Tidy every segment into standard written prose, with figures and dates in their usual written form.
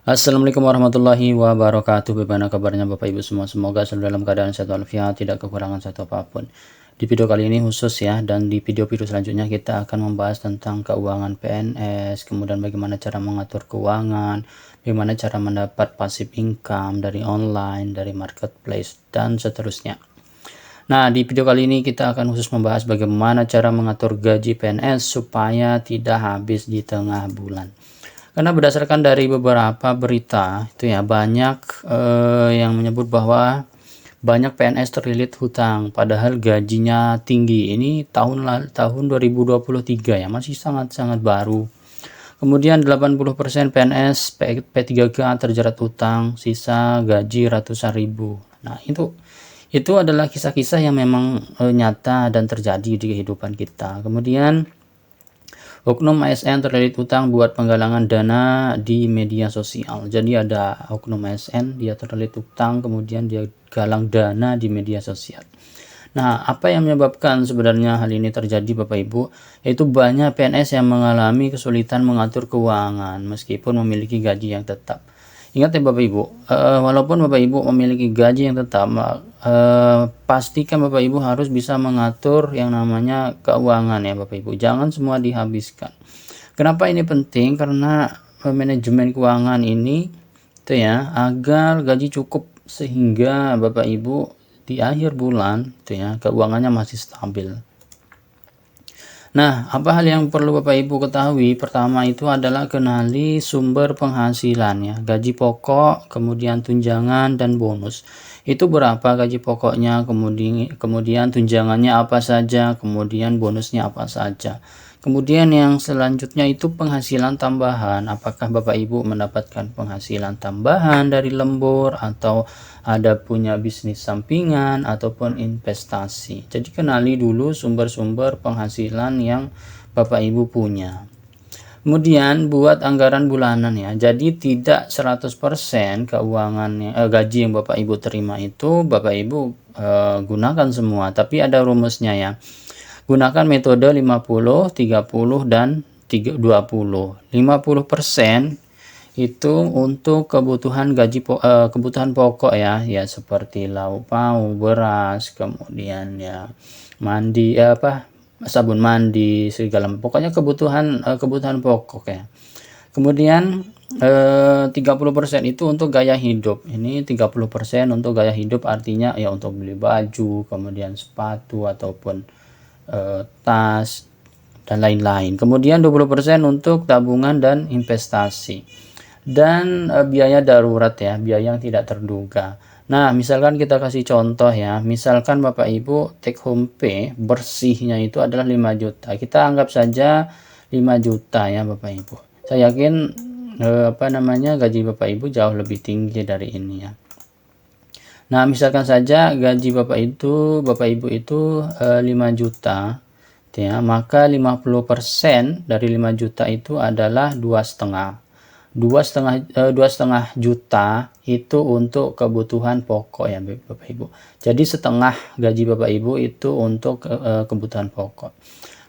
Assalamualaikum warahmatullahi wabarakatuh. Bagaimana kabarnya Bapak Ibu semua? Semoga selalu dalam keadaan sehat walafiat, tidak kekurangan satu apapun. Di video kali ini khusus ya, dan di video-video selanjutnya kita akan membahas tentang keuangan PNS, kemudian bagaimana cara mengatur keuangan, bagaimana cara mendapat passive income dari online, dari marketplace, dan seterusnya. Nah, di video kali ini kita akan khusus membahas bagaimana cara mengatur gaji PNS supaya tidak habis di tengah bulan. Karena berdasarkan dari beberapa berita itu ya banyak yang menyebut bahwa banyak PNS terlilit hutang padahal gajinya tinggi. Ini tahun 2023 ya, masih sangat-sangat baru. Kemudian 80% PNS P3K terjerat hutang, sisa gaji ratusan ribu. Nah, itu adalah kisah-kisah yang memang nyata dan terjadi di kehidupan kita. Kemudian oknum ASN terlilit hutang buat penggalangan dana di media sosial. Jadi ada oknum ASN, dia terlilit hutang, kemudian dia galang dana di media sosial. Nah, apa yang menyebabkan sebenarnya hal ini terjadi Bapak Ibu? Yaitu banyak PNS yang mengalami kesulitan mengatur keuangan meskipun memiliki gaji yang tetap. Ingat ya Bapak Ibu, walaupun Bapak Ibu memiliki gaji yang tetap, pastikan Bapak Ibu harus bisa mengatur yang namanya keuangan ya Bapak Ibu. Jangan semua dihabiskan. Kenapa ini penting? Karena manajemen keuangan ini itu ya agar gaji cukup sehingga Bapak Ibu di akhir bulan itu ya keuangannya masih stabil. Nah, apa hal yang perlu Bapak Ibu ketahui? Pertama itu adalah kenali sumber penghasilan ya, gaji pokok, kemudian tunjangan dan bonus. Itu berapa gaji pokoknya, kemudian tunjangannya apa saja, kemudian bonusnya apa saja. Kemudian yang selanjutnya itu penghasilan tambahan. Apakah Bapak Ibu mendapatkan penghasilan tambahan dari lembur atau ada punya bisnis sampingan ataupun investasi. Jadi kenali dulu sumber-sumber penghasilan yang Bapak Ibu punya. Kemudian buat anggaran bulanan ya. Jadi tidak 100% keuangan gaji yang Bapak Ibu terima itu Bapak Ibu gunakan semua, tapi ada rumusnya ya. Gunakan metode 50, 30 dan 20. 50% itu untuk kebutuhan kebutuhan pokok ya seperti lauk pauk, beras, kemudian ya mandi sabun mandi segala pokoknya kebutuhan pokok ya. Kemudian 30% itu untuk gaya hidup. Ini 30% untuk gaya hidup artinya ya untuk beli baju, kemudian sepatu ataupun tas dan lain-lain. Kemudian 20% untuk tabungan dan investasi. Dan biaya darurat ya, biaya yang tidak terduga. Nah, misalkan kita kasih contoh ya, misalkan Bapak Ibu take home pay bersihnya itu adalah 5 juta. Kita anggap saja 5 juta ya Bapak Ibu. Saya yakin gaji Bapak Ibu jauh lebih tinggi dari ini ya. Nah, misalkan saja gaji Bapak Ibu itu 5 juta ya, maka 50% dari 5 juta itu adalah 2,5 juta itu untuk kebutuhan pokok ya Bapak Ibu. Jadi setengah gaji Bapak Ibu itu untuk kebutuhan pokok.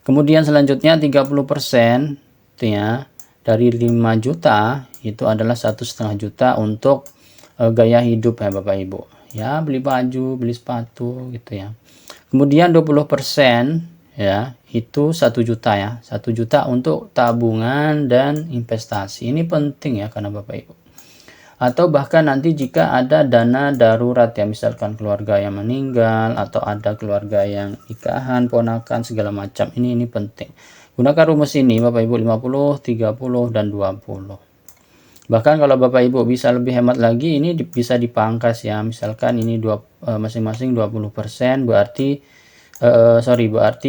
Kemudian selanjutnya 30% itu ya dari 5 juta itu adalah 1,5 juta untuk gaya hidup ya Bapak Ibu. Ya, beli baju, beli sepatu gitu ya. Kemudian 20% ya, itu 1 juta ya. 1 juta untuk tabungan dan investasi. Ini penting ya karena Bapak Ibu. Atau bahkan nanti jika ada dana darurat ya, misalkan keluarga yang meninggal atau ada keluarga yang nikahan, ponakan segala macam. Ini penting. Gunakan rumus ini Bapak Ibu 50, 30 dan 20. Bahkan kalau Bapak Ibu bisa lebih hemat lagi, ini bisa dipangkas ya. Misalkan ini masing-masing 20%, berarti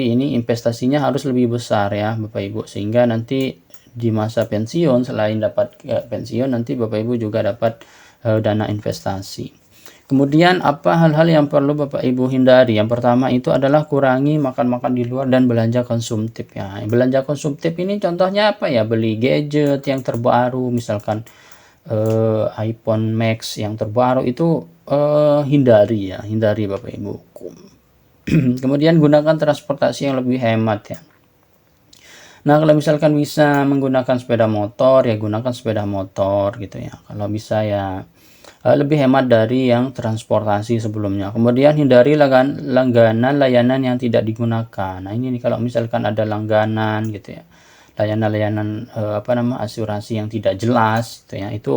ini investasinya harus lebih besar ya Bapak Ibu, sehingga nanti di masa pensiun selain dapat pensiun, nanti Bapak Ibu juga dapat dana investasi. Kemudian apa hal-hal yang perlu Bapak Ibu hindari? Yang pertama itu adalah kurangi makan-makan di luar dan belanja konsumtif ya. Belanja konsumtif ini contohnya apa ya? Beli gadget yang terbaru, misalkan iPhone Max yang terbaru itu hindari Bapak Ibu. Kemudian gunakan transportasi yang lebih hemat ya. Nah, kalau misalkan bisa menggunakan sepeda motor, ya gunakan sepeda motor gitu ya. Kalau bisa ya lebih hemat dari yang transportasi sebelumnya. Kemudian hindari langganan layanan yang tidak digunakan. Nah, ini nih kalau misalkan ada langganan gitu ya, layanan-layanan asuransi yang tidak jelas gitu ya, itu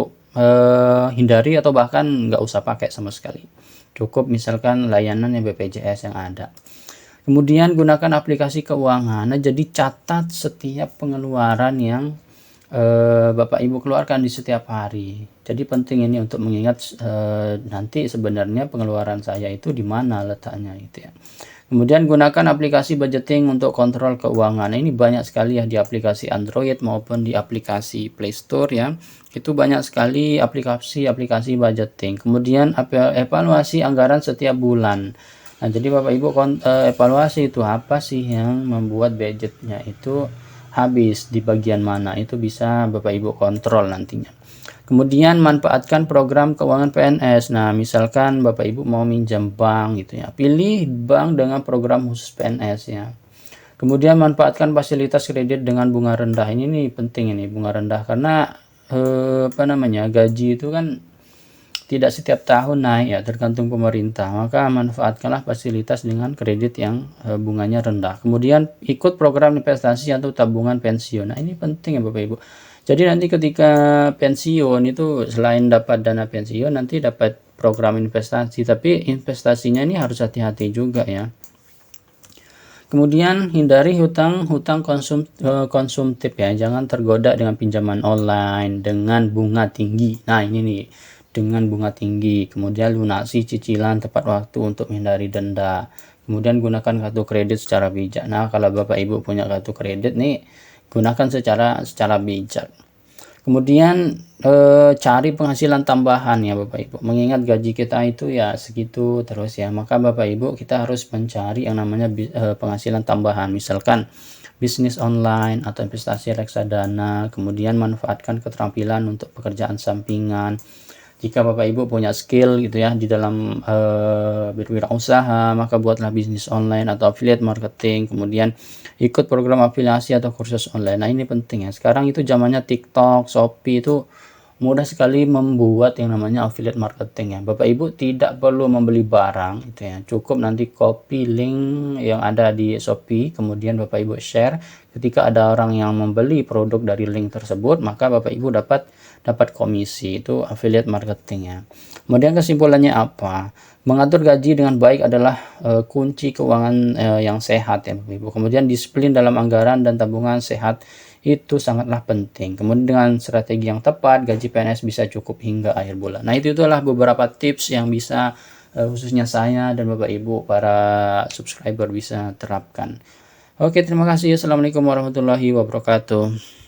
hindari atau bahkan nggak usah pakai sama sekali. Cukup misalkan layanan yang BPJS yang ada. Kemudian gunakan aplikasi keuangan. Nah, jadi catat setiap pengeluaran yang Bapak Ibu keluarkan di setiap hari. Jadi penting ini untuk mengingat nanti sebenarnya pengeluaran saya itu di mana letaknya gitu ya. Kemudian gunakan aplikasi budgeting untuk kontrol keuangan. Nah, ini banyak sekali ya di aplikasi Android maupun di aplikasi Play Store ya. Itu banyak sekali aplikasi-aplikasi budgeting. Kemudian evaluasi anggaran setiap bulan. Nah, jadi Bapak Ibu evaluasi itu apa sih yang membuat budgetnya itu habis di bagian mana, itu bisa Bapak Ibu kontrol nantinya. Kemudian manfaatkan program keuangan PNS. Nah, misalkan Bapak Ibu mau minjam bank gitu ya, pilih bank dengan program khusus PNS ya. Kemudian manfaatkan fasilitas kredit dengan bunga rendah. Ini nih penting ini, bunga rendah, karena gaji itu kan tidak setiap tahun naik ya, tergantung pemerintah. Maka manfaatkanlah fasilitas dengan kredit yang bunganya rendah. Kemudian ikut program investasi atau tabungan pensiun. Nah, ini penting ya Bapak Ibu. Jadi nanti ketika pensiun itu selain dapat dana pensiun, nanti dapat program investasi, tapi investasinya ini harus hati-hati juga ya. Kemudian hindari hutang konsumtif ya, jangan tergoda dengan pinjaman online dengan bunga tinggi. Nah, ini nih, dengan bunga tinggi. Kemudian lunasi cicilan tepat waktu untuk menghindari denda. Kemudian gunakan kartu kredit secara bijak. Nah, kalau Bapak Ibu punya kartu kredit nih, gunakan secara bijak. Kemudian cari penghasilan tambahan ya Bapak Ibu. Mengingat gaji kita itu ya segitu terus ya, maka Bapak Ibu kita harus mencari yang namanya penghasilan tambahan. Misalkan bisnis online atau investasi reksadana. Kemudian manfaatkan keterampilan untuk pekerjaan sampingan. Jika Bapak Ibu punya skill gitu ya di dalam berwirausaha, maka buatlah bisnis online atau affiliate marketing. Kemudian ikut program afiliasi atau kursus online. Nah, ini penting ya. Sekarang itu zamannya TikTok, Shopee itu mudah sekali membuat yang namanya affiliate marketing ya. Bapak Ibu tidak perlu membeli barang gitu ya. Cukup nanti copy link yang ada di Shopee, kemudian Bapak Ibu share. Ketika ada orang yang membeli produk dari link tersebut, maka Bapak Ibu dapat komisi. Itu affiliate marketing ya. Kemudian kesimpulannya apa? Mengatur gaji dengan baik adalah kunci keuangan yang sehat ya Bapak Ibu. Kemudian disiplin dalam anggaran dan tabungan sehat itu sangatlah penting. Kemudian dengan strategi yang tepat, gaji PNS bisa cukup hingga akhir bulan. Nah, itulah beberapa tips yang bisa khususnya saya dan Bapak Ibu para subscriber bisa terapkan. Oke, terima kasih. Assalamualaikum warahmatullahi wabarakatuh.